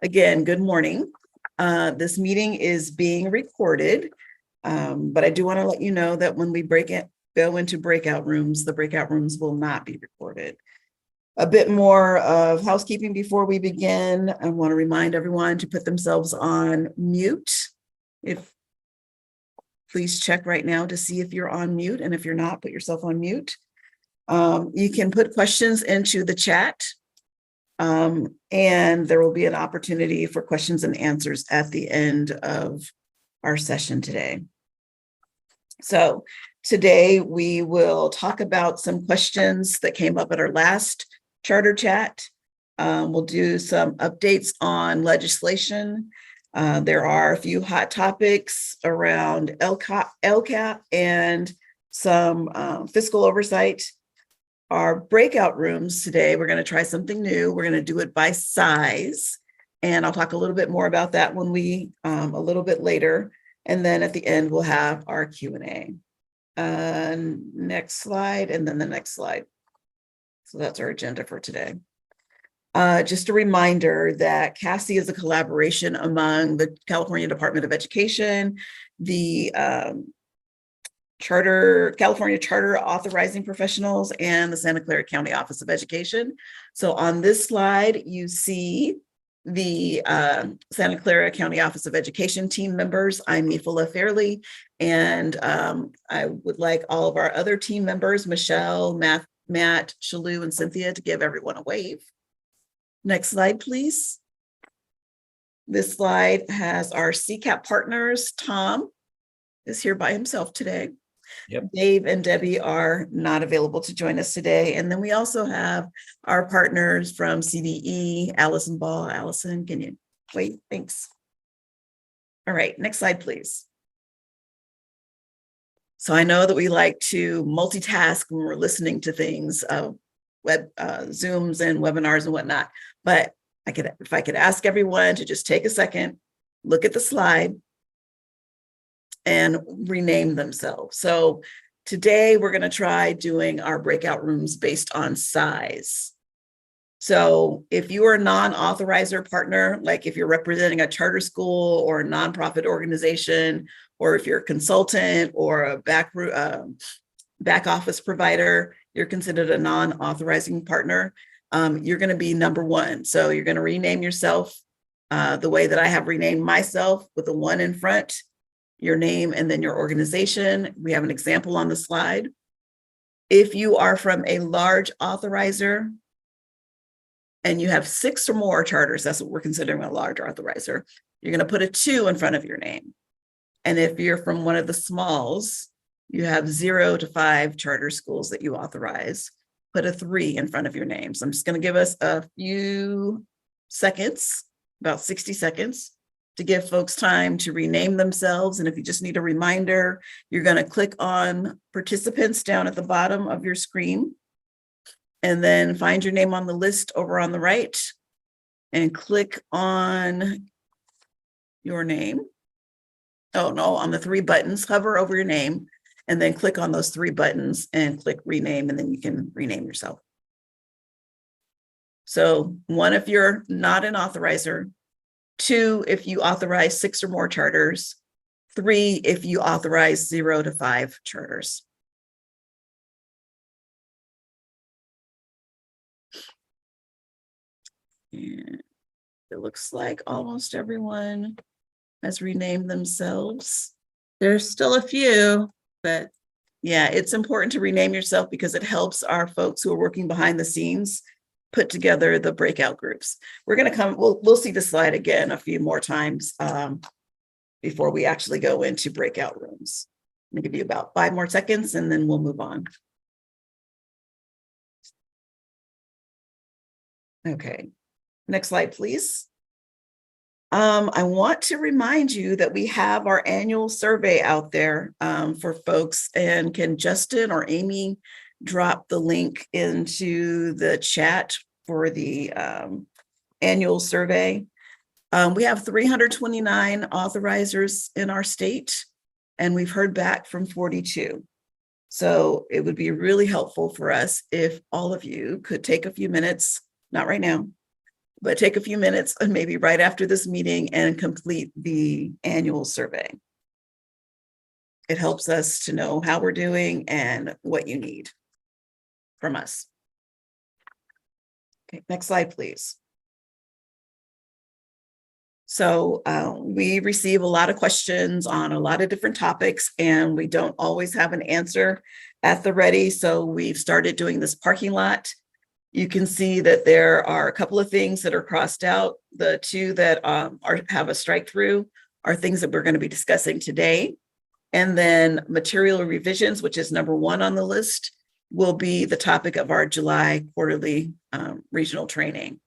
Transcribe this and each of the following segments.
Again, good morning. This meeting is being recorded, but I do want to let you know that when we go into breakout rooms, the breakout rooms will not be recorded. A bit more of housekeeping before we begin. I want to remind everyone to put themselves on mute. Please check right now to see if you're on mute, and if you're not, put yourself on mute. You can put questions into the chat. And there will be an opportunity for questions and answers at the end of our session today. So today we will talk about some questions that came up at our last charter chat. We'll do some updates on legislation. There are a few hot topics around LCAP and some fiscal oversight. Our breakout rooms today, we're going to try something new. We're going to do it by size. And I'll talk a little bit more about that when a little bit later. And then at the end, we'll have our Q&A. Next slide, and then the next slide. So that's our agenda for today. Just a reminder that CASI is a collaboration among the California Department of Education, the California Charter Authorizing Professionals, and the Santa Clara County Office of Education. So on this slide, you see the Santa Clara County Office of Education team members. I'm Mifula Fairley, and I would like all of our other team members, Michelle, Matt, Shalou, and Cynthia, to give everyone a wave. Next slide, please. This slide has our CCAP partners. Tom is here by himself today. Yep. Dave and Debbie are not available to join us today. And then we also have our partners from CDE, Allison Ball. Allison, can you wait? Thanks. All right, next slide, please. So I know that we like to multitask when we're listening to things, Zooms and webinars and whatnot, but if I could ask everyone to just take a second, look at the slide, and rename themselves. So today we're going to try doing our breakout rooms based on size. So if you are a non-authorizer partner, like if you're representing a charter school or a nonprofit organization, or if you're a consultant or a back office provider, you're considered a non-authorizing partner, you're going to be number one. So you're going to rename yourself the way that I have renamed myself, with a 1 in front, your name, and then your organization. We have an example on the slide. If you are from a large authorizer and you have 6 or more charters, that's what we're considering a large authorizer, you're going to put a 2 in front of your name. And if you're from one of the smalls, you have 0 to 5 charter schools that you authorize, put a 3 in front of your name. So I'm just going to give us a few seconds, about 60 seconds, to give folks time to rename themselves. And if you just need a reminder, you're going to click on participants down at the bottom of your screen, and then find your name on the list over on the right, and click on your name. Oh no, on the 3 buttons, hover over your name, and then click on those 3 buttons and click rename, and then you can rename yourself. So 1, if you're not an authorizer, 2, if you authorize 6 or more charters, 3, if you authorize 0 to 5 charters. And it looks like almost everyone has renamed themselves. There's still a few, but yeah, it's important to rename yourself because it helps our folks who are working behind the scenes put together the breakout groups. We're going to we'll see the slide again a few more times before we actually go into breakout rooms. I'm going to give you about 5 more seconds, and then we'll move on. Okay, next slide, please. I want to remind you that we have our annual survey out there for folks, and can Justin or Amy drop the link into the chat for the annual survey. We have 329 authorizers in our state, and we've heard back from 42. So it would be really helpful for us if all of you could take a few minutes, not right now, but take a few minutes and maybe right after this meeting and complete the annual survey. It helps us to know how we're doing and what you need from us. Okay, next slide, please. So we receive a lot of questions on a lot of different topics, and we don't always have an answer at the ready. So we've started doing this parking lot. You can see that there are a couple of things that are crossed out. The two that have a strike through are things that we're going to be discussing today. And then material revisions, which is number 1 on the list, will be the topic of our July quarterly regional training.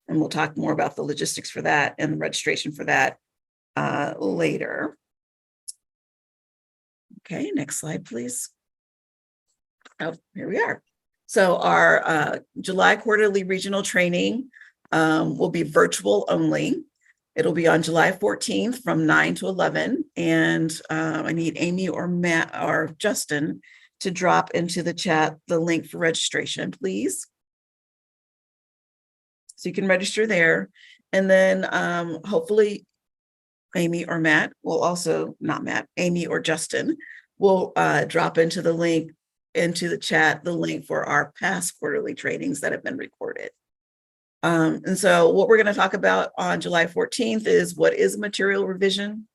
And we'll talk more about the logistics for that and the registration for that later. Okay, next slide, please. Oh, here we are. So our July quarterly regional training will be virtual only. It'll be on July 14th from 9 to 11. And I need Amy or Matt or Justin to drop into the chat the link for registration, please. So you can register there. And then hopefully Amy or Matt will also, not Matt, Amy or Justin will drop into the link, into the chat, the link for our past quarterly trainings that have been recorded. And so what we're going to talk about on July 14th is what is material revision?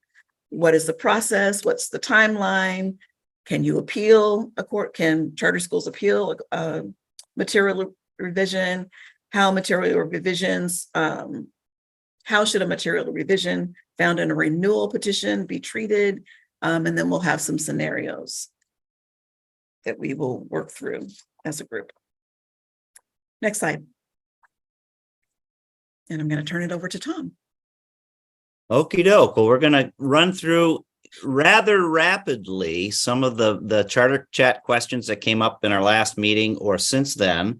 What is the process? What's the timeline? Can you appeal a court? Can charter schools appeal material revision? How material revisions, how should a material revision found in a renewal petition be treated? And then we'll have some scenarios that we will work through as a group. Next slide. And I'm going to turn it over to Tom. Okie doke. Well, we're going to run through rather rapidly some of the charter chat questions that came up in our last meeting or since then.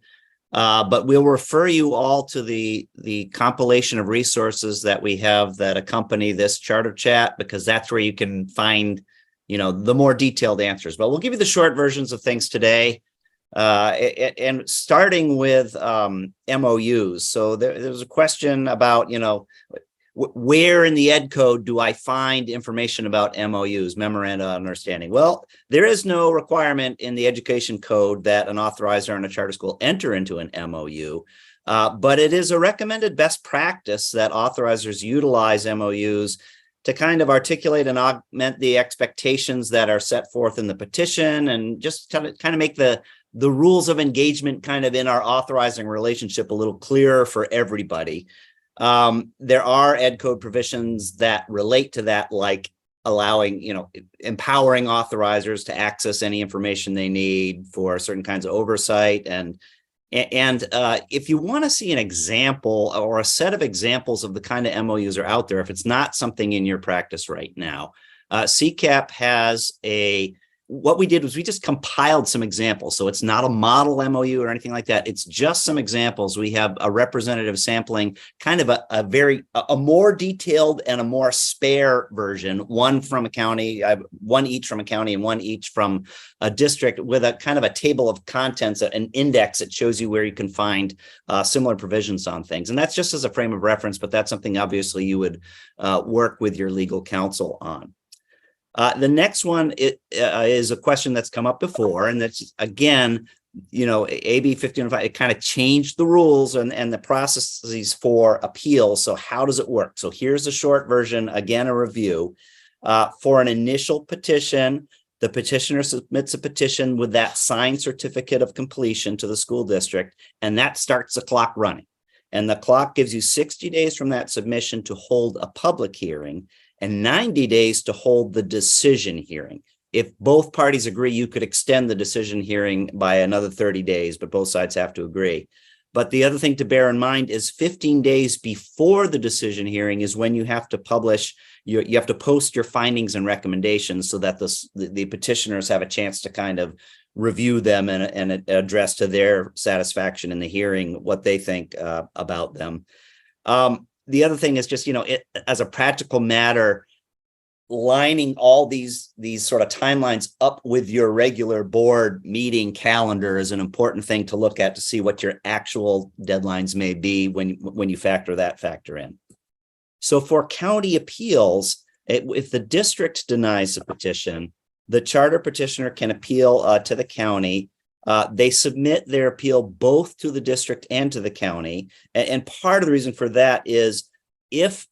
But we'll refer you all to the compilation of resources that we have that accompany this charter chat, because that's where you can find, the more detailed answers. But we'll give you the short versions of things today. And starting with MOUs. So there's a question about, where in the Ed Code do I find information about MOUs, Memoranda of Understanding? Well, there is no requirement in the Education Code that an authorizer and a charter school enter into an MOU, but it is a recommended best practice that authorizers utilize MOUs to kind of articulate and augment the expectations that are set forth in the petition, and just kind of make the rules of engagement kind of in our authorizing relationship a little clearer for everybody. There are Ed Code provisions that relate to that, like allowing, empowering authorizers to access any information they need for certain kinds of oversight. And if you want to see an example or a set of examples of the kind of MOUs are out there, if it's not something in your practice right now, CCAP has what we did was we just compiled some examples. So it's not a model MOU or anything like that. It's just some examples. We have a representative sampling, kind of a more detailed and a more spare version, one from a county, one each from a county and one each from a district, with a kind of a table of contents, an index that shows you where you can find similar provisions on things. And that's just as a frame of reference, but that's something obviously you would work with your legal counsel on. The next one is a question that's come up before, and that's, again, AB 1505, it kind of changed the rules and the processes for appeal. So how does it work? So here's a short version, again, a review. For an initial petition, the petitioner submits a petition with that signed certificate of completion to the school district, and that starts the clock running. And the clock gives you 60 days from that submission to hold a public hearing, and 90 days to hold the decision hearing. If both parties agree, you could extend the decision hearing by another 30 days, but both sides have to agree. But the other thing to bear in mind is 15 days before the decision hearing is when you have to publish, you have to post your findings and recommendations so that the petitioners have a chance to kind of review them and address to their satisfaction in the hearing what they think about them. The other thing is just, as a practical matter, lining all these sort of timelines up with your regular board meeting calendar is an important thing to look at to see what your actual deadlines may be when you factor in. So for county appeals, if the district denies a petition, the charter petitioner can appeal to the county. They submit their appeal both to the district and to the county. And part of the reason for that is if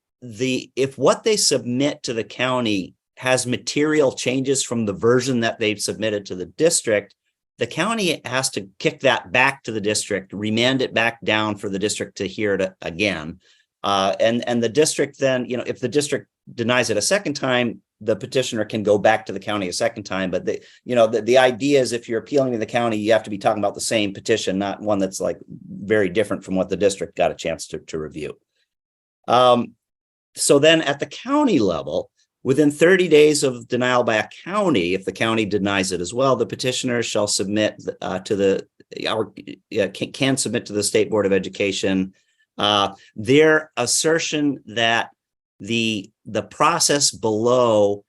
what they submit to the county has material changes from the version that they've submitted to the district, the county has to kick that back to the district, remand it back down for the district to hear it again. And the district then, if the district denies it a second time, the petitioner can go back to the county a second time. But the idea is if you're appealing to the county, you have to be talking about the same petition, not one that's like very different from what the district got a chance to review. So then at the county level, within 30 days of denial by a county, if the county denies it as well, the petitioner shall submit can submit to the State Board of Education their assertion that the process below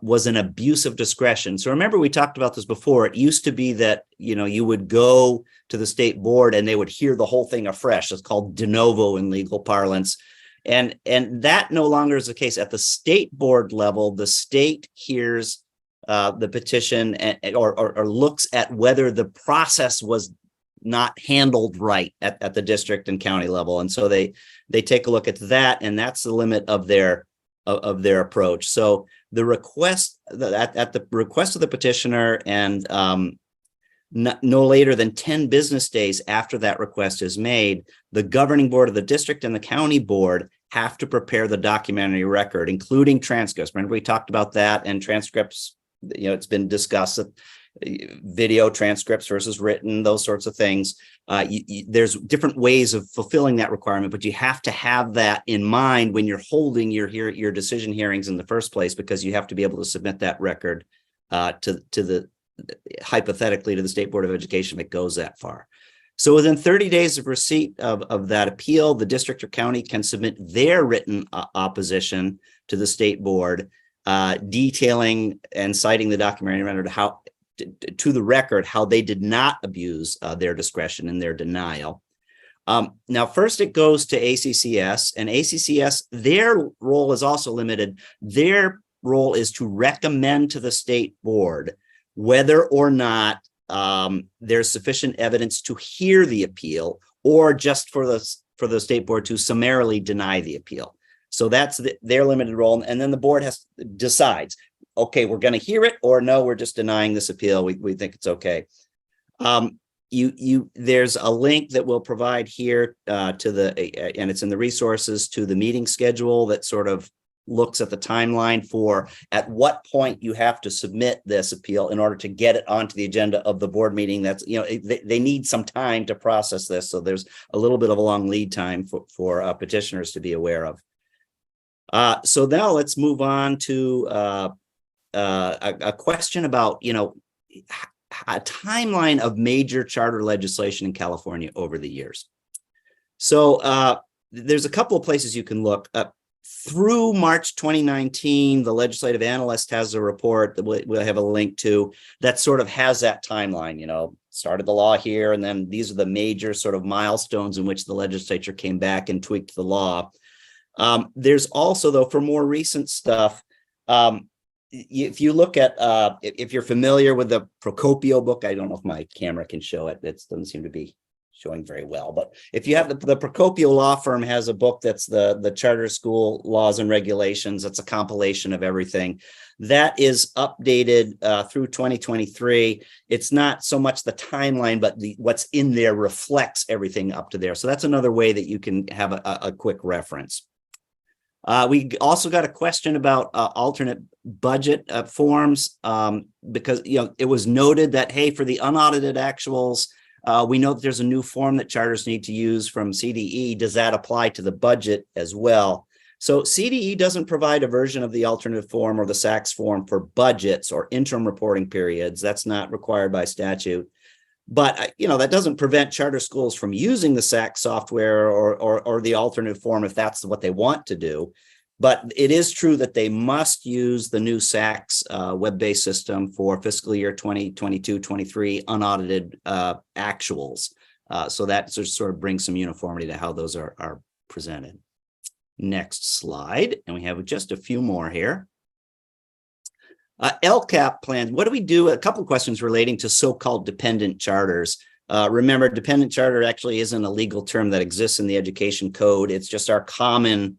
was an abuse of discretion. So remember, we talked about this before. It used to be that, you would go to the state board and they would hear the whole thing afresh. It's called de novo in legal parlance. And that no longer is the case. At the state board level, the state hears the petition or looks at whether the process was not handled right at the district and county level. And so they take a look at that, and that's the limit of their approach. So the request at the request of the petitioner and no later than 10 business days after that request is made, the governing board of the district and the county board have to prepare the documentary record, including transcripts. Remember, we talked about that, and transcripts, it's been discussed, video transcripts versus written, those sorts of things. There's different ways of fulfilling that requirement, but you have to have that in mind when you're holding your decision hearings in the first place, because you have to be able to submit that record hypothetically to the State Board of Education if it goes that far. So within 30 days of receipt of that appeal, the district or county can submit their written opposition to the state board, detailing and citing the documentary record to the record how they did not abuse their discretion in their denial. Now, first it goes to ACCS, and ACCS, their role is also limited. Their role is to recommend to the state board whether or not there's sufficient evidence to hear the appeal, or just for the state board to summarily deny the appeal. So that's their limited role. And then the board decides, okay, we're going to hear it, or no, we're just denying this appeal. We think it's okay. There's a link that we'll provide here and it's in the resources, to the meeting schedule that sort of looks at the timeline for at what point you have to submit this appeal in order to get it onto the agenda of the board meeting. That's, they need some time to process this. So there's a little bit of a long lead time for petitioners to be aware of. So now let's move on to a question about, a timeline of major charter legislation in California over the years. So there's a couple of places you can look. Through March 2019, the legislative analyst has a report that we'll have a link to that sort of has that timeline, started the law here, and then these are the major sort of milestones in which the legislature came back and tweaked the law. There's also, though, for more recent stuff, if you look at, if you're familiar with the Procopio book, I don't know if my camera can show it. It doesn't seem to be showing very well, but if you have the Procopio law firm has a book that's the charter school laws and regulations. It's a compilation of everything that is updated through 2023. It's not so much the timeline, but what's in there reflects everything up to there. So that's another way that you can have a quick reference. We also got a question about alternate budget forms because it was noted that, hey, for the unaudited actuals, we know that there's a new form that charters need to use from CDE. Does that apply to the budget as well? So CDE doesn't provide a version of the alternative form or the SACS form for budgets or interim reporting periods. That's not required by statute. But, that doesn't prevent charter schools from using the SACS software or the alternative form if that's what they want to do. But it is true that they must use the new SACS web-based system for fiscal year 2022-23 unaudited actuals. So that sort of brings some uniformity to how those are presented. Next slide, and we have just a few more here. LCAP plans. What do we do? A couple of questions relating to so-called dependent charters. Remember, dependent charter actually isn't a legal term that exists in the education code. It's just our common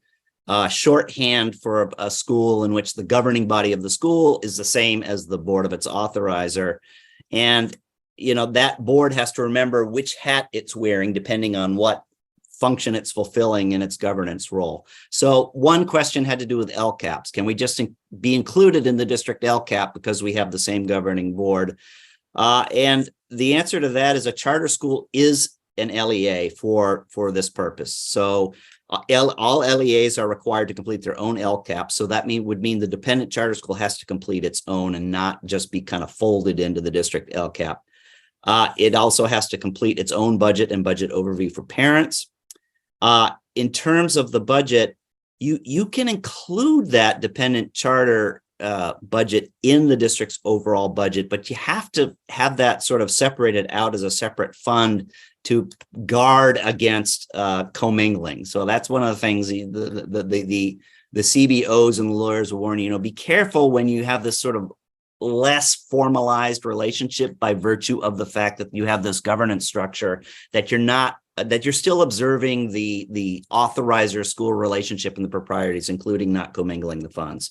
shorthand for a school in which the governing body of the school is the same as the board of its authorizer. And, you know, that board has to remember which hat it's wearing depending on what function it's fulfilling in its governance role. So one question had to do with LCAPs. Can we just be included in the district LCAP because we have the same governing board? And the answer to that is a charter school is an LEA for this purpose. So all LEAs are required to complete their own LCAP. So that would mean the dependent charter school has to complete its own and not just be kind of folded into the district LCAP. It also has to complete its own budget and budget overview for parents. In terms of the budget, you can include that dependent charter budget in the district's overall budget, but you have to have that sort of separated out as a separate fund to guard against commingling. So that's one of the things the CBOs and the lawyers will warn you, be careful when you have this sort of less formalized relationship by virtue of the fact that you have this governance structure, that you're still observing the authorizer school relationship and the proprieties, including not commingling the funds.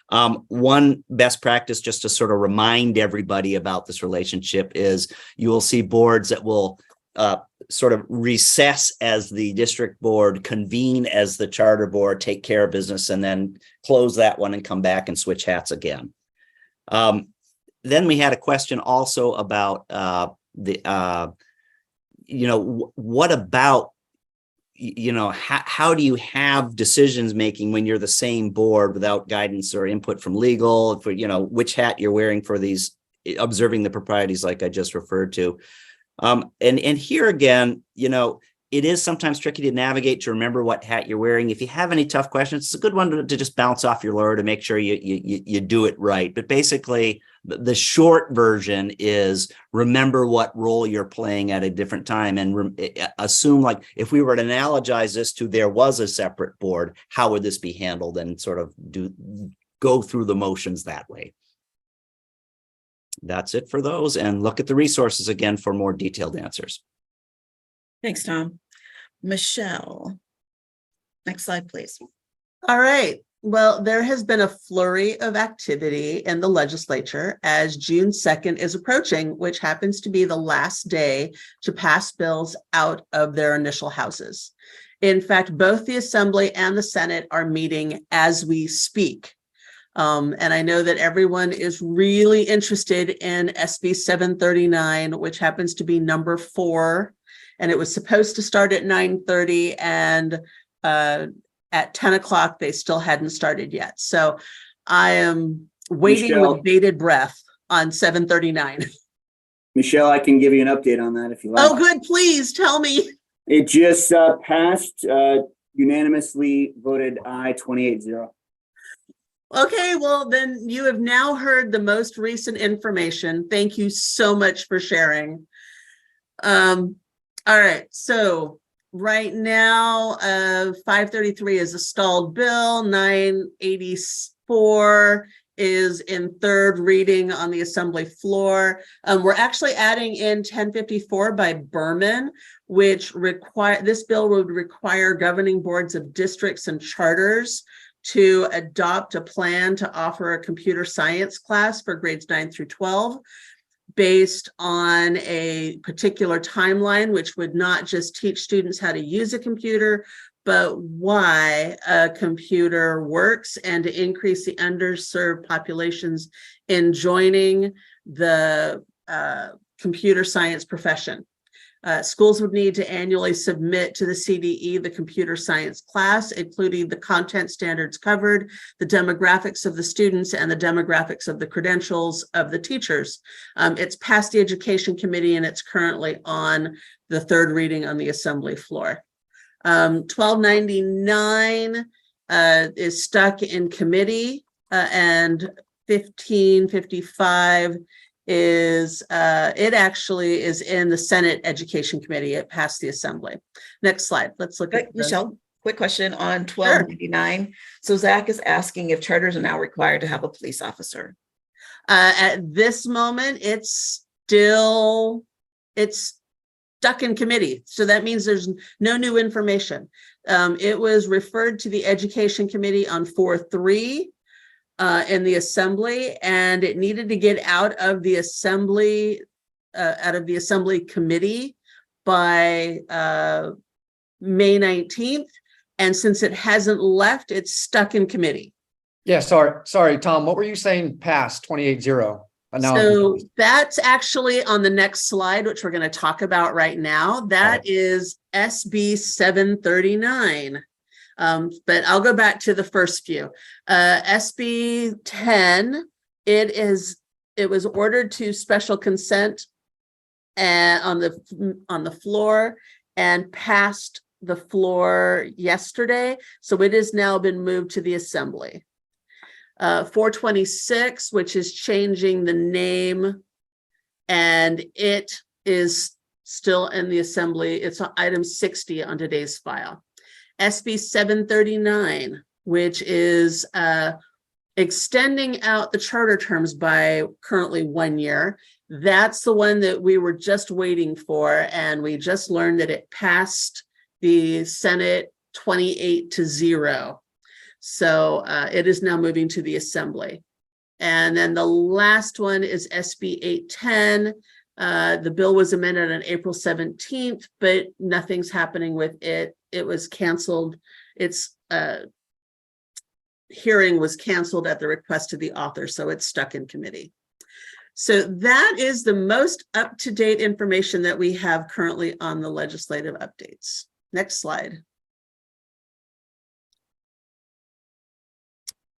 One best practice, just to sort of remind everybody about this relationship, is you will see boards that will sort of recess as the district board, convene as the charter board, take care of business, and then close that one and come back and switch hats again. Then we had a question also about what about, how do you have decisions making when you're the same board without guidance or input from legal, for, which hat you're wearing for these, observing the proprieties like I just referred to. And here again, it is sometimes tricky to navigate, to remember what hat you're wearing. If you have any tough questions, it's a good one to just bounce off your lawyer to make sure you do it right. But basically, the short version is remember what role you're playing at a different time, and assume, like, if we were to analogize this to there was a separate board, how would this be handled, and sort of go through the motions that way. That's it for those, and look at the resources again for more detailed answers. Thanks, Tom. Michelle, next slide, please. All right. Well, there has been a flurry of activity in the legislature as June 2nd is approaching, which happens to be the last day to pass bills out of their initial houses. In fact, both the Assembly and the Senate are meeting as we speak. And I know that everyone is really interested in SB 739, which happens to be number 4. And it was supposed to start at 9:30, and at 10 o'clock, they still hadn't started yet. So I am waiting Michelle, with bated breath on 739. Michelle, I can give you an update on that if you like. Oh, good. Please tell me. It just passed, unanimously voted aye, 28-0. Okay, well, then you have now heard the most recent information. Thank you so much for sharing. All right, so right now, 533 is a stalled bill. 984 is in third reading on the Assembly floor. We're actually adding in 1054 by Berman, which this bill would require governing boards of districts and charters to adopt a plan to offer a computer science class for grades 9 through 12. Based on a particular timeline, which would not just teach students how to use a computer, but why a computer works, and to increase the underserved populations in joining the computer science profession. Schools would need to annually submit to the CDE the computer science class, including the content standards covered, the demographics of the students, and the demographics of the credentials of the teachers. It's passed the Education Committee, and it's currently on the third reading on the Assembly floor. 1299 is stuck in committee, and 1555 is it actually is in the Senate Education Committee. It passed the Assembly. Next slide. Let's look at Michelle, quick question on Sure. 1299. So Zach is asking if charters are now required to have a police officer. At this moment, it's stuck in committee. So that means there's no new information. It was referred to the Education Committee on 4/3 in the Assembly, and it needed to get out of the Assembly Committee by May 19th. And since it hasn't left, it's stuck in committee. Yeah, sorry, Tom, what were you saying past 28-0? So that's actually on the next slide, which we're going to talk about right now. That is SB 739. But I'll go back to the first few. SB 10, it was ordered to special consent on the floor and passed the floor yesterday. So it has now been moved to the Assembly. 426, which is changing the name, and it is still in the Assembly. It's on item 60 on today's file. SB 739, which is extending out the charter terms by currently 1 year. That's the one that we were just waiting for, and we just learned that it passed the Senate 28-0. So it is now moving to the Assembly. And then the last one is SB 810. The bill was amended on April 17th, but nothing's happening with it. It was canceled. Its hearing was canceled at the request of the author, so it's stuck in committee. So that is the most up-to-date information that we have currently on the legislative updates. Next slide.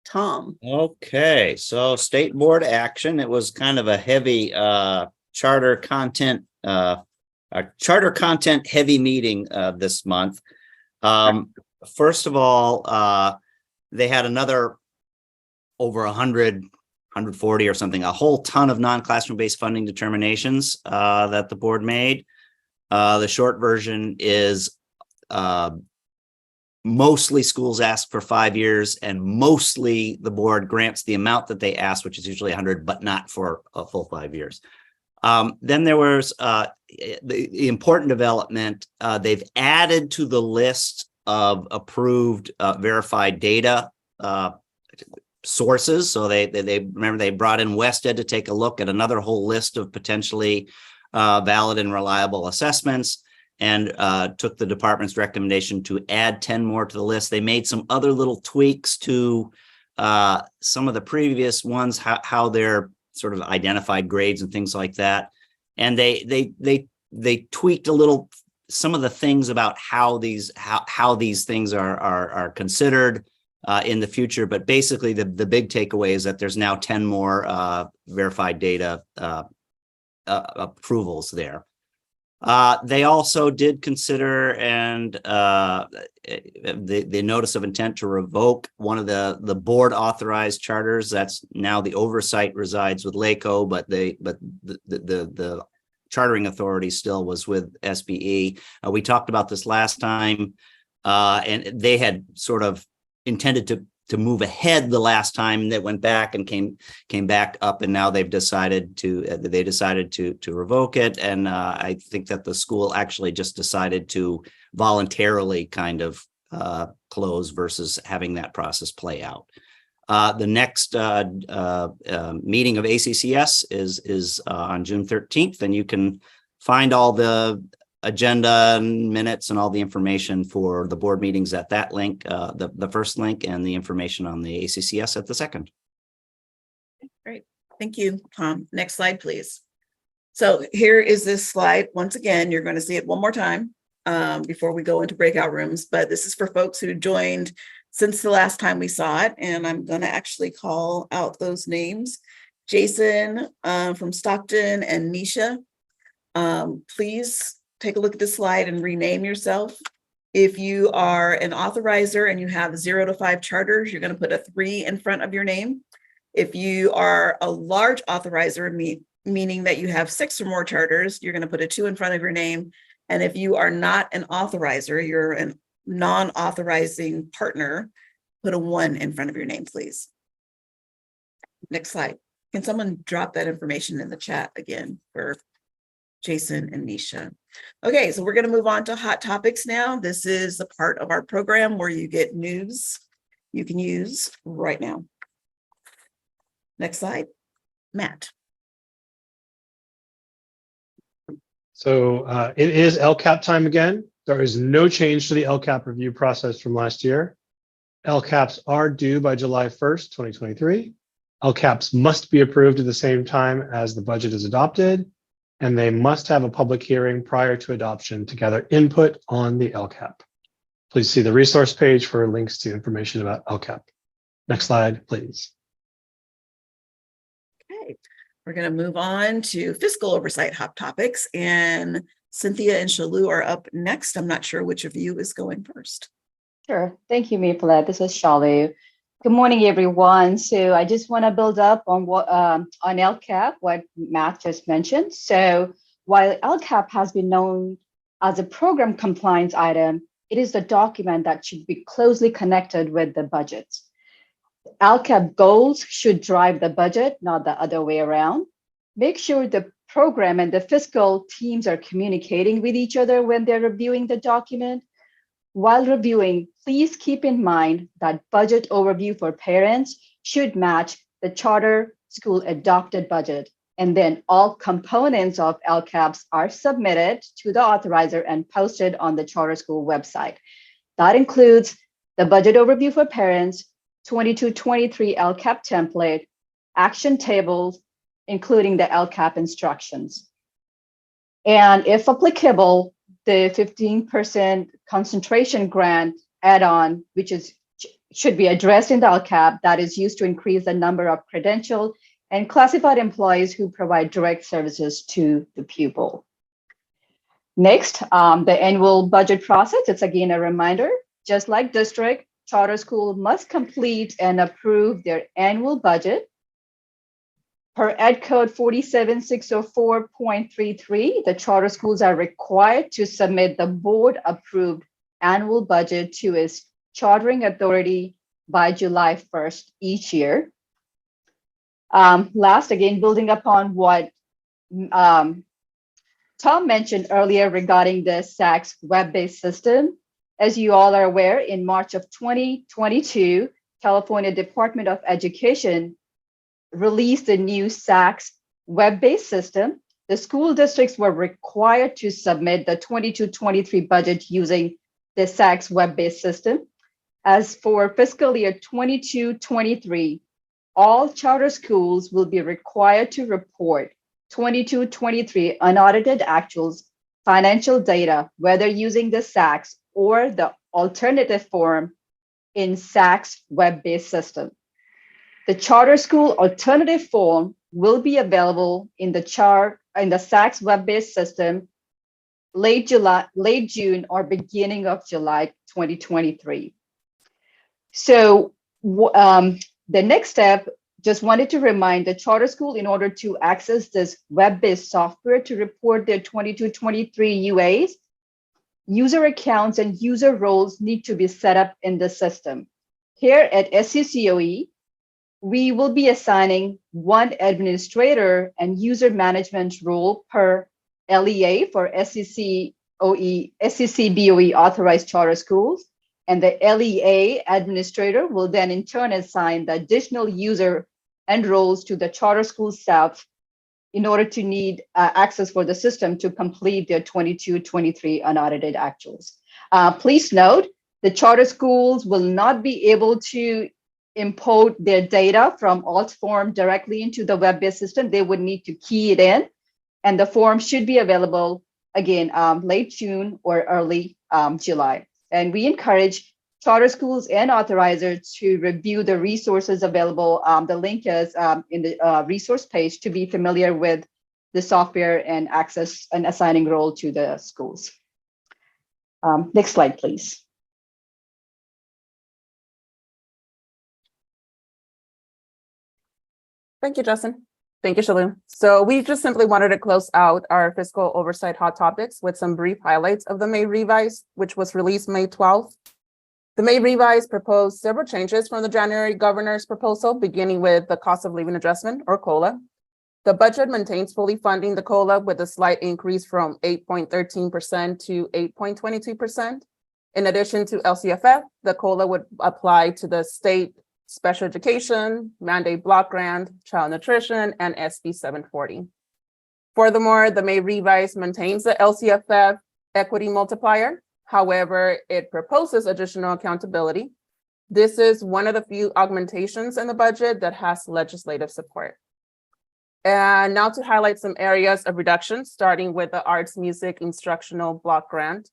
Tom. Okay, so state board action. It was kind of a heavy charter content heavy meeting this month. First of all, they had another over 100, 140 or something, a whole ton of non-classroom based funding determinations that the board made. The short version is mostly schools ask for 5 years, and mostly the board grants the amount that they asked, which is usually 100, but not for a full 5 years. Then there was the important development. They've added to the list of approved verified data sources. So they remember they brought in WestEd to take a look at another whole list of potentially valid and reliable assessments, and took the department's recommendation to add 10 more to the list. They made some other little tweaks to some of the previous ones, how they're sort of identified grades and things like that. And they tweaked a little some of the things about how these things are considered in the future. But basically the big takeaway is that there's now 10 more verified data approvals there. They also did consider and the notice of intent to revoke one of the board authorized charters. That's now the oversight resides with LACO, but the chartering authority still was with SBE. We talked about this last time, and they had sort of intended to move ahead the last time. That went back and came back up, and now they've decided to revoke it. And I think that the school actually just decided to voluntarily kind of close versus having that process play out. The next meeting of ACCS is on June 13th, and you can find all the agenda and minutes and all the information for the board meetings at that link, the first link, and the information on the ACCS at the second. Great. Thank you, Tom. Next slide, please. So here is this slide. Once again, you're going to see it one more time before we go into breakout rooms. But this is for folks who joined since the last time we saw it. And I'm going to actually call out those names. Jason from Stockton and Nisha. Please take a look at this slide and rename yourself If you are an authorizer and you have 0 to 5 charters, you're going to put a 3 in front of your name. If you are a large authorizer, meaning that you have 6 or more charters, you're going to put a 2 in front of your name. And if you are not an authorizer, you're a non-authorizing partner, put a 1 in front of your name, please. Next slide. Can someone drop that information in the chat again for Jason and Nisha? Okay, so we're going to move on to hot topics now. This is the part of our program where you get news you can use right now. Next slide, Matt. So it is LCAP time again. There is no change to the LCAP review process from last year. LCAPs are due by July 1st, 2023. LCAPs must be approved at the same time as the budget is adopted, and they must have a public hearing prior to adoption to gather input on the LCAP. Please see the resource page for links to information about LCAP. Next slide, please. Okay, we're going to move on to fiscal oversight hot topics, and Cynthia and Shalou are up next. I'm not sure which of you is going first. Sure. Thank you, Mapleette. This is Shalou. Good morning, everyone. So I just want to build up on what on LCAP, what Matt just mentioned. So while LCAP has been known as a program compliance item, it is the document that should be closely connected with the budget. LCAP goals should drive the budget, not the other way around. Make sure the program and the fiscal teams are communicating with each other when they're reviewing the document. While reviewing, please keep in mind that budget overview for parents should match the charter school adopted budget. And then all components of LCAPs are submitted to the authorizer and posted on the charter school website. That includes the budget overview for parents, 22-23 LCAP template, action tables, including the LCAP instructions. And if applicable, the 15% concentration grant add-on, which should be addressed in the LCAP, that is used to increase the number of credentialed and classified employees who provide direct services to the pupil. Next, the annual budget process. It's again a reminder, just like district, charter school must complete and approve their annual budget. Per Ed Code 47604.33, the charter schools are required to submit the board-approved annual budget to its chartering authority by July 1st each year. Last, again, building upon what Tom mentioned earlier regarding the SACS web-based system. As you all are aware, in March of 2022, California Department of Education released a new SACS web-based system. The school districts were required to submit the 22-23 budget using the SACS web-based system. As for fiscal year 22-23, all charter schools will be required to report 22-23 unaudited actuals, financial data, whether using the SACS or the alternative form in SACS web-based system. The charter school alternative form will be available in the SACS web-based system late June or beginning of July 2023. So the next step, just wanted to remind the charter school, in order to access this web-based software to report their 22-23 UAs, user accounts and user roles need to be set up in the system. Here at SCCOE, we will be assigning one administrator and user management role per LEA for SCCBOE authorized charter schools. And the LEA administrator will then in turn assign the additional user and roles to the charter school staff in order to need access for the system to complete their 22-23 unaudited actuals. Please note, the charter schools will not be able to import their data from alt form directly into the web-based system. They would need to key it in, and the form should be available again late June or early July. And we encourage charter schools and authorizers to review the resources available. The link is in the resource page to be familiar with the software and access and assigning role to the schools. Next slide, please. Thank you, Justin. Thank you, Shalom. So we just simply wanted to close out our fiscal oversight hot topics with some brief highlights of the May revise, which was released May 12th. The May revise proposed several changes from the January governor's proposal, beginning with the cost of living adjustment, or COLA. The budget maintains fully funding the COLA with a slight increase from 8.13% to 8.22%. In addition to LCFF, the COLA would apply to the state special education, mandate block grant, child nutrition, and SB 740. Furthermore, the May revise maintains the LCFF equity multiplier. However, it proposes additional accountability. This is one of the few augmentations in the budget that has legislative support. And now to highlight some areas of reduction, starting with the arts, music, instructional block grant.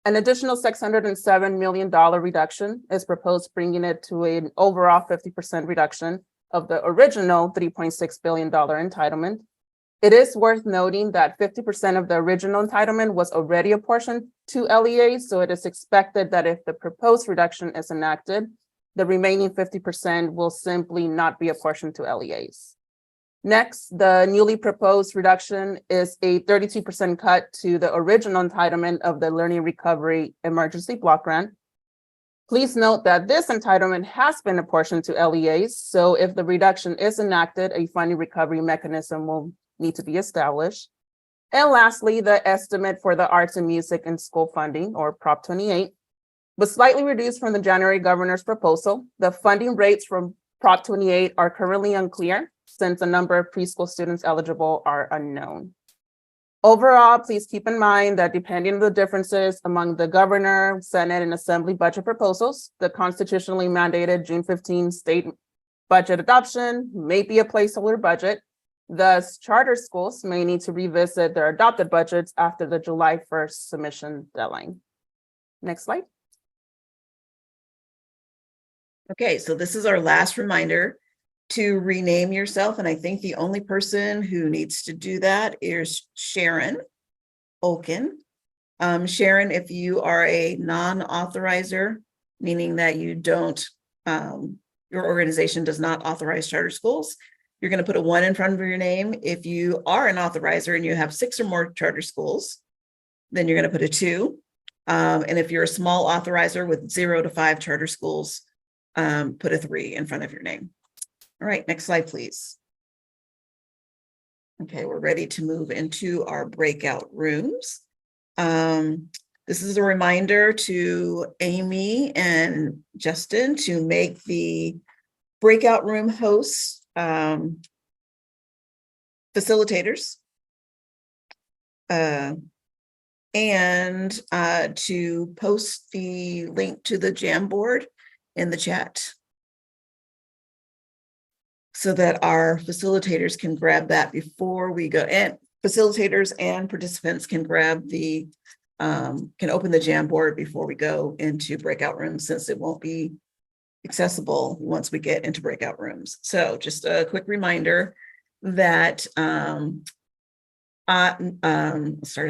An additional $607 million reduction is proposed, bringing it to an overall 50% reduction of the original $3.6 billion entitlement. It is worth noting that 50% of the original entitlement was already apportioned to LEAs, so it is expected that if the proposed reduction is enacted, the remaining 50% will simply not be apportioned to LEAs. Next, the newly proposed reduction is a 32% cut to the original entitlement of the Learning Recovery Emergency Block Grant. Please note that this entitlement has been apportioned to LEAs, so if the reduction is enacted, a funding recovery mechanism will need to be established. And lastly, the estimate for the arts and music and school funding, or Prop 28, was slightly reduced from the January governor's proposal. The funding rates from Prop 28 are currently unclear, since the number of preschool students eligible are unknown. Overall, please keep in mind that depending on the differences among the governor, Senate, and Assembly budget proposals, the constitutionally mandated June 15 state budget adoption may be a placeholder budget. Thus, charter schools may need to revisit their adopted budgets after the July 1st submission deadline. Next slide. Okay, so this is our last reminder to rename yourself. And I think the only person who needs to do that is Sharon Olkin. Sharon, if you are a non-authorizer, meaning that you don't, your organization does not authorize charter schools, you're going to put a 1 in front of your name. If you are an authorizer and you have 6 or more charter schools, then you're going to put a 2. And if you're a small authorizer with 0 to 5 charter schools, put a 3 in front of your name. All right, next slide, please. Okay, we're ready to move into our breakout rooms. This is a reminder to Amy and Justin to make the breakout room hosts facilitators and to post the link to the Jamboard in the chat so that our facilitators can grab that before we go, and facilitators and participants can grab the can open the Jamboard before we go into breakout rooms, since it won't be accessible once we get into breakout rooms. So just a quick reminder that start at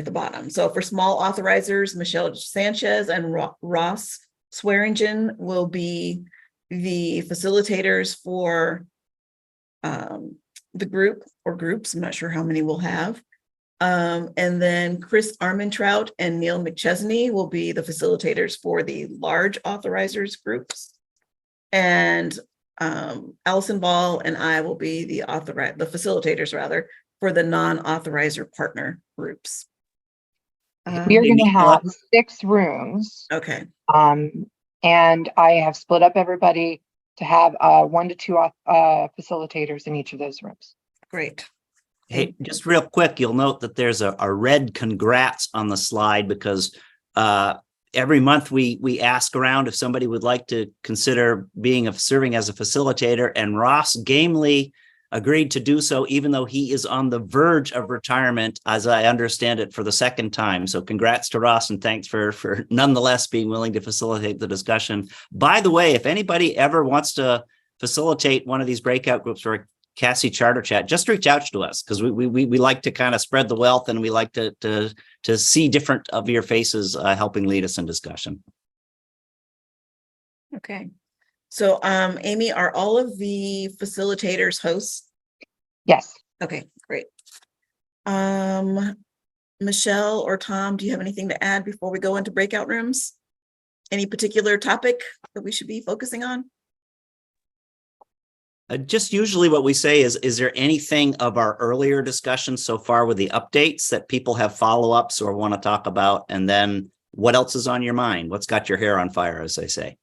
the bottom. So for small authorizers, Michelle Sanchez and Ross Swearingen will be the facilitators for the group or groups. I'm not sure how many we'll have. And then Chris Armentrout and Neil McChesney will be the facilitators for the large authorizers groups. And Allison Ball and I will be the facilitators rather for the non-authorizer partner groups. We are going to have 6 rooms. Okay. And I have split up everybody to have 1 to 2 facilitators in each of those rooms. Great. Hey, just real quick, you'll note that there's a red congrats on the slide, because every month we ask around if somebody would like to consider serving as a facilitator, and Ross gamely agreed to do so, even though he is on the verge of retirement, as I understand it, for the 2nd time. So congrats to Ross, and thanks for nonetheless being willing to facilitate the discussion. By the way, if anybody ever wants to facilitate one of these breakout groups or CASI Charter Chat, just reach out to us because we like to kind of spread the wealth, and we like to see different of your faces helping lead us in discussion. Okay. So, Amy, are all of the facilitators hosts? Yes. Okay, great. Michelle or Tom, do you have anything to add before we go into breakout rooms? Any particular topic that we should be focusing on? Just usually what we say is there anything of our earlier discussion so far with the updates that people have follow-ups or want to talk about? And then what else is on your mind? What's got your hair on fire, as they say?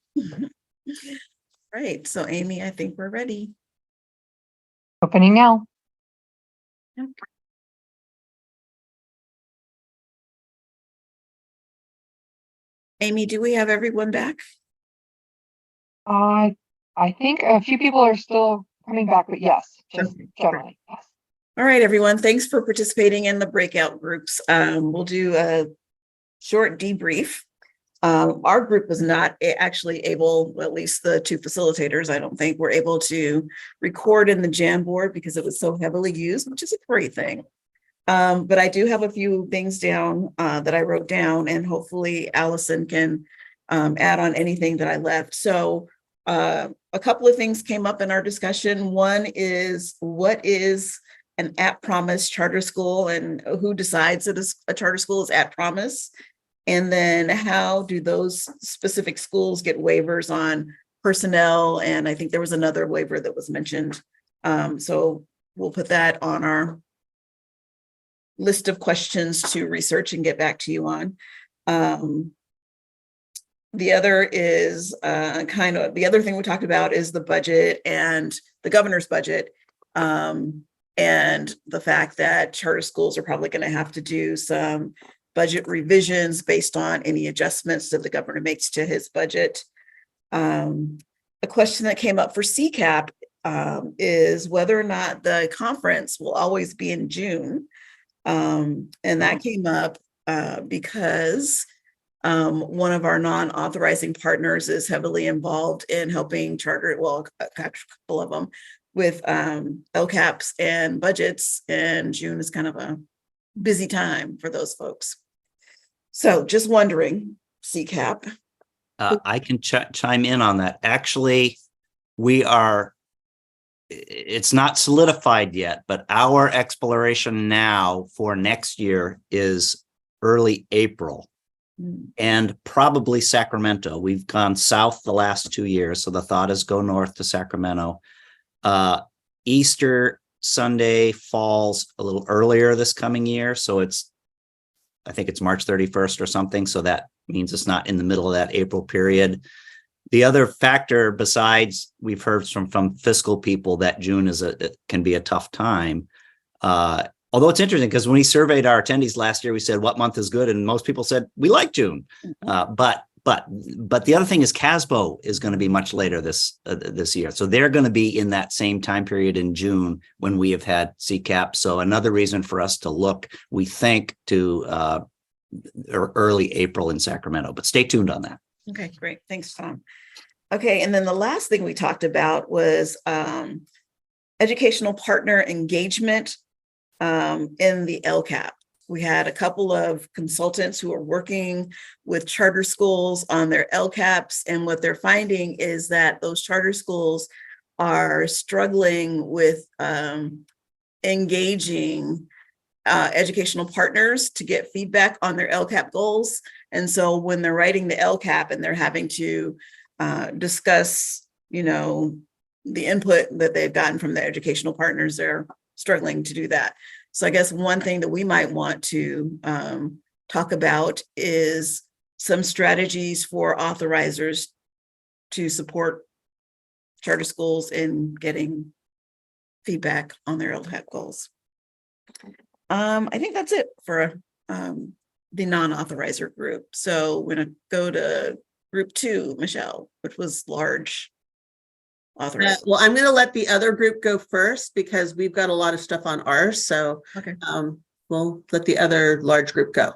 Right. So, Amy, I think we're ready. Opening now. Amy, do we have everyone back? I think a few people are still coming back, but yes, just Okay. generally, yes. All right, everyone. Thanks for participating in the breakout groups. We'll do a short debrief. Our group was not actually able, well, at least the two facilitators, I don't think, were able to record in the Jamboard because it was so heavily used, which is a great thing. But I do have a few things down that I wrote down, and hopefully Allison can add on anything that I left. So a couple of things came up in our discussion. One is, what is an at-promise charter school, and who decides that a charter school is at-promise? And then how do those specific schools get waivers on personnel? And I think there was another waiver that was mentioned. So we'll put that on our list of questions to research and get back to you on. The other is the other thing we talked about is the budget and the governor's budget, and the fact that charter schools are probably going to have to do some budget revisions based on any adjustments that the governor makes to his budget. A question that came up for CCAP is whether or not the conference will always be in June. And that came up because one of our non-authorizing partners is heavily involved in helping charter, well, a couple of them, with LCAPs and budgets, and June is kind of a busy time for those folks. So just wondering, CCAP. I can chime in on that. Actually, it's not solidified yet, but our exploration now for next year is early April. And probably Sacramento. We've gone south the last 2 years, so the thought is go north to Sacramento. Easter Sunday falls a little earlier this coming year, so I think it's March 31st or something, so that means it's not in the middle of that April period. The other factor, besides we've heard from fiscal people that June can be a tough time. Although it's interesting because when we surveyed our attendees last year, we said what month is good, and most people said we like June. But the other thing is CASBO is going to be much later this year, so they're going to be in that same time period in June when we have had CCAP. So another reason for us to look, we think, to early April in Sacramento. But stay tuned on that. Okay, great. Thanks, Tom. Okay, and then the last thing we talked about was educational partner engagement in the LCAP. We had a couple of consultants who are working with charter schools on their LCAPs, and what they're finding is that those charter schools are struggling with engaging educational partners to get feedback on their LCAP goals. And so when they're writing the LCAP and they're having to discuss, the input that they've gotten from their educational partners, they're struggling to do that. So I guess one thing that we might want to talk about is some strategies for authorizers to support charter schools in getting feedback on their LCAP goals. I think that's it for the non-authorizer group. So we're going to go to group 2, Michelle, which was large authorizers. Well, I'm going to let the other group go first because we've got a lot of stuff on ours. So Okay. we'll let the other large group go.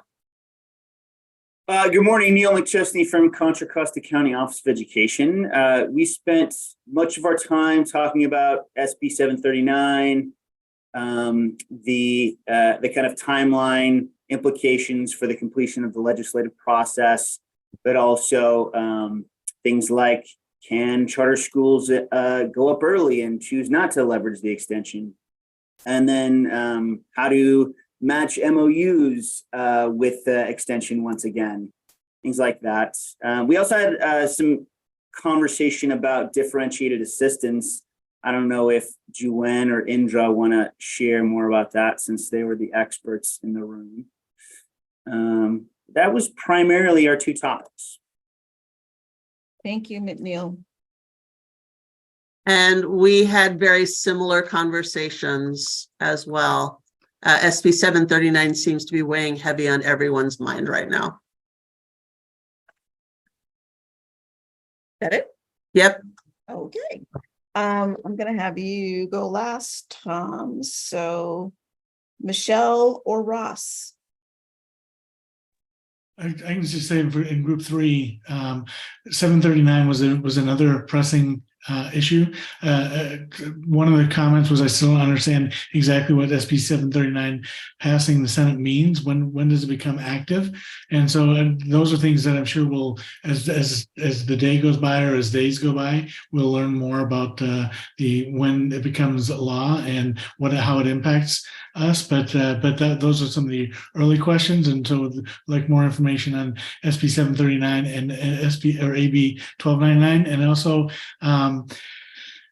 Good morning, Neil McChesney from Contra Costa County Office of Education. We spent much of our time talking about SB 739, the kind of timeline implications for the completion of the legislative process, but also things like, can charter schools go up early and choose not to leverage the extension? And then how to match MOUs with the extension once again, things like that. We also had some conversation about differentiated assistance. I don't know if Juwen or Indra want to share more about that since they were the experts in the room. That was primarily our two topics. Thank you, McNeil. And we had very similar conversations as well. SB 739 seems to be weighing heavy on everyone's mind right now. That it? Yep. Okay. I'm gonna have you go last, Tom. So Michelle or Ross? I can just say in group 3, 739 was another pressing issue. One of the comments was, I still don't understand exactly what SB 739 passing the Senate means. When does it become active? And so those are things that I'm sure will, as the day goes by or as days go by, we'll learn more about when it becomes law and how it impacts us. But those are some of the early questions, and so like more information on SB 739 and AB 1299, and also.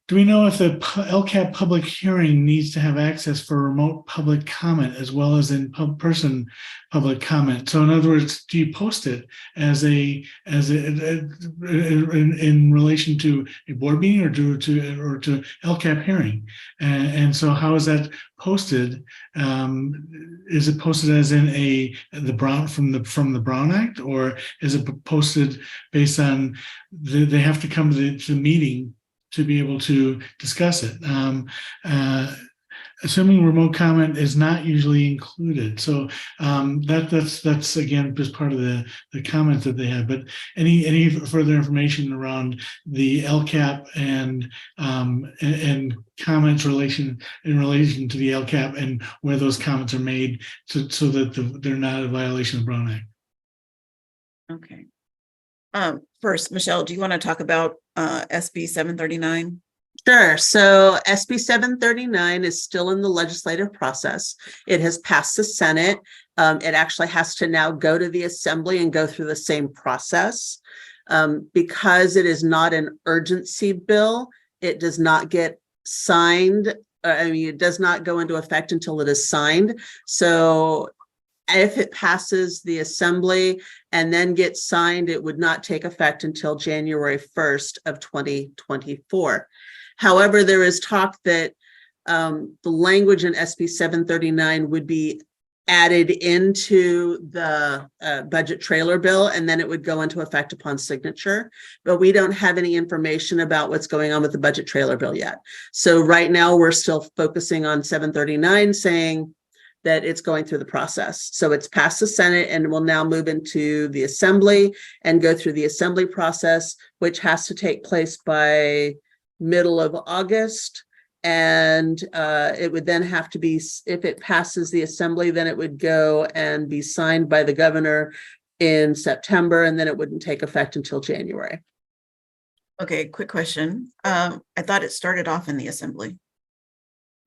Do we know if the LCAP public hearing needs to have access for remote public comment as well as in person public comment? So in other words, do you post it as in relation to a board meeting or to LCAP hearing? And so how is that posted? Is it posted as in the Brown from the Brown Act, or is it posted based on they have to come to the meeting to be able to discuss it? Assuming remote comment is not usually included. So that's again just part of the comment that they have. But any further information around the LCAP and comments in relation to the LCAP and where those comments are made, so that they're not a violation of the Brown Act. Okay. First, Michelle, do you want to talk about SB 739? Sure. So SB 739 is still in the legislative process. It has passed the Senate. It actually has to now go to the Assembly and go through the same process. Because it is not an urgency bill, it does not get signed. It does not go into effect until it is signed. So if it passes the Assembly and then gets signed, it would not take effect until January 1st of 2024. However, there is talk that the language in SB 739 would be added into the budget trailer bill, and then it would go into effect upon signature. But we don't have any information about what's going on with the budget trailer bill yet. So right now we're still focusing on 739, saying that it's going through the process. So it's passed the Senate and will now move into the Assembly and go through the Assembly process, which has to take place by middle of August. And it would then have to be, if it passes the Assembly, then it would go and be signed by the governor in September, and then it wouldn't take effect until January. Okay, quick question. I thought it started off in the Assembly.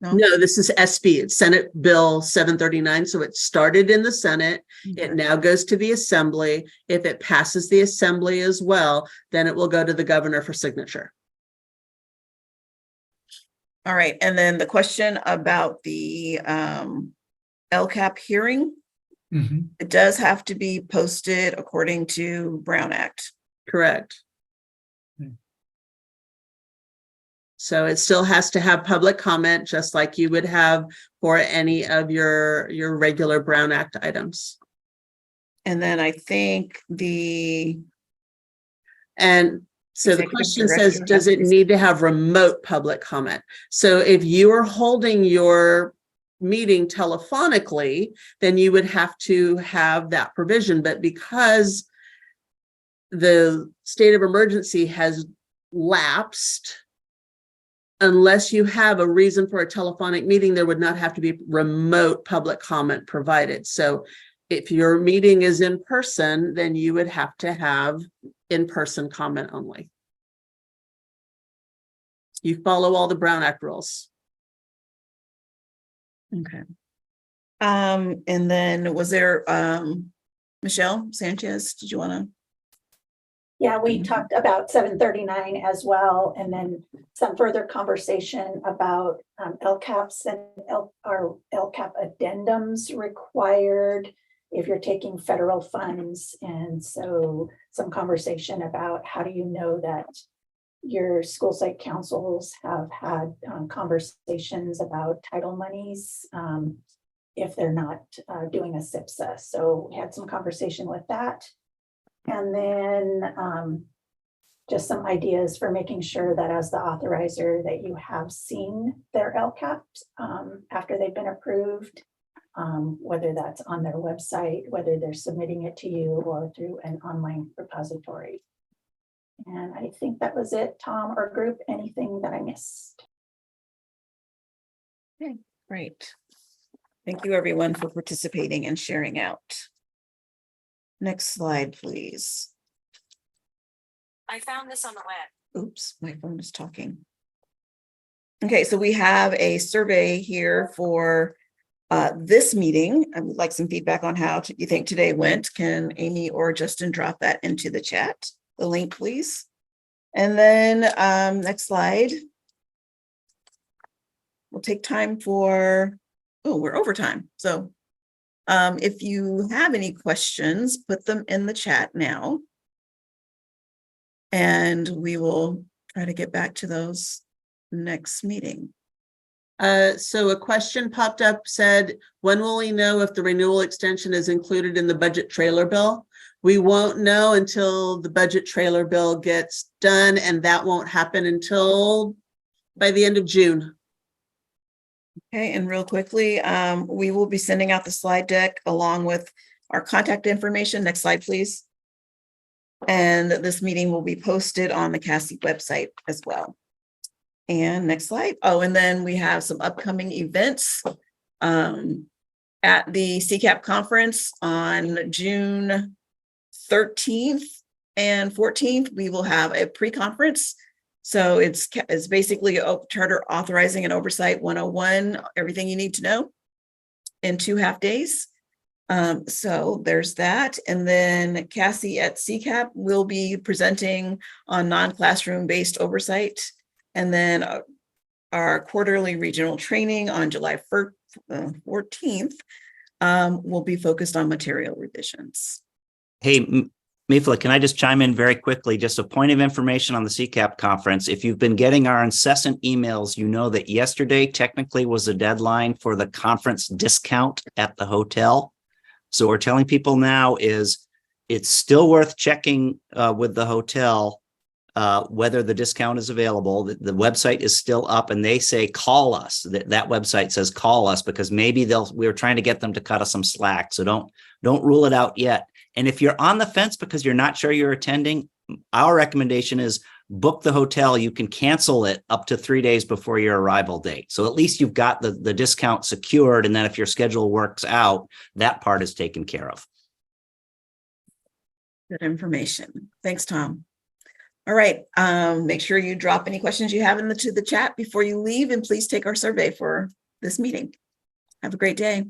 No, this is SB. It's Senate Bill 739. So it started in the Senate. Okay. It now goes to the Assembly. If it passes the Assembly as well, then it will go to the governor for signature. All right. And then the question about the LCAP hearing, it does have to be posted according to Brown Act. Correct. So it still has to have public comment, just like you would have for any of your regular Brown Act items. And then I think so the Executive question says, does it need to have remote public comment? So if you are holding your meeting telephonically, then you would have to have that provision. But because the state of emergency has lapsed, unless you have a reason for a telephonic meeting, there would not have to be remote public comment provided. So if your meeting is in person, then you would have to have in-person comment only. You follow all the Brown Act rules. Okay. And then was there, Michelle Sanchez, did you want to? Yeah, we talked about 739 as well, and then some further conversation about LCAPs and our LCAP addendums required if you're taking federal funds. And so some conversation about how do you know that your school site councils have had conversations about title monies if they're not doing a SIPSA. So we had some conversation with that. And then just some ideas for making sure that as the authorizer that you have seen their LCAPs after they've been approved, whether that's on their website, whether they're submitting it to you or through an online repository. And I think that was it, Tom or group, anything that I missed? Okay, great. Thank you everyone for participating and sharing out. Next slide, please. I found this on the web. Oops, my phone is talking. Okay, so we have a survey here for this meeting. I would like some feedback on how you think today went. Can Amy or Justin drop that into the chat? The link, please. And then next slide. We'll take time for, oh, we're over time. So if you have any questions, put them in the chat now. And we will try to get back to those next meeting. So a question popped up, said, when will we know if the renewal extension is included in the budget trailer bill? We won't know until the budget trailer bill gets done, and that won't happen until by the end of June. Okay, and real quickly, we will be sending out the slide deck along with our contact information. Next slide, please. And this meeting will be posted on the CASI website as well. And next slide. Oh, and then we have some upcoming events at the CCAP conference on June 13th and 14th. We will have a pre-conference. So it's basically a charter authorizing and oversight 101, everything you need to know in 2 half days. So there's that. And then CASI at CCAP will be presenting on non-classroom based oversight. And then our quarterly regional training on July 14th will be focused on material revisions. Hey, Mifla, can I just chime in very quickly? Just a point of information on the CCAP conference. If you've been getting our incessant emails, you know that yesterday technically was the deadline for the conference discount at the hotel. So we're telling people now is it's still worth checking with the hotel whether the discount is available. The website is still up and they say, call us. That website says, call us, because maybe we're trying to get them to cut us some slack. So don't rule it out yet. And if you're on the fence because you're not sure you're attending, our recommendation is book the hotel. You can cancel it up to 3 days before your arrival date. So at least you've got the discount secured. And then if your schedule works out, that part is taken care of. Good information. Thanks, Tom. All right. Make sure you drop any questions you have into the chat before you leave, and please take our survey for this meeting. Have a great day.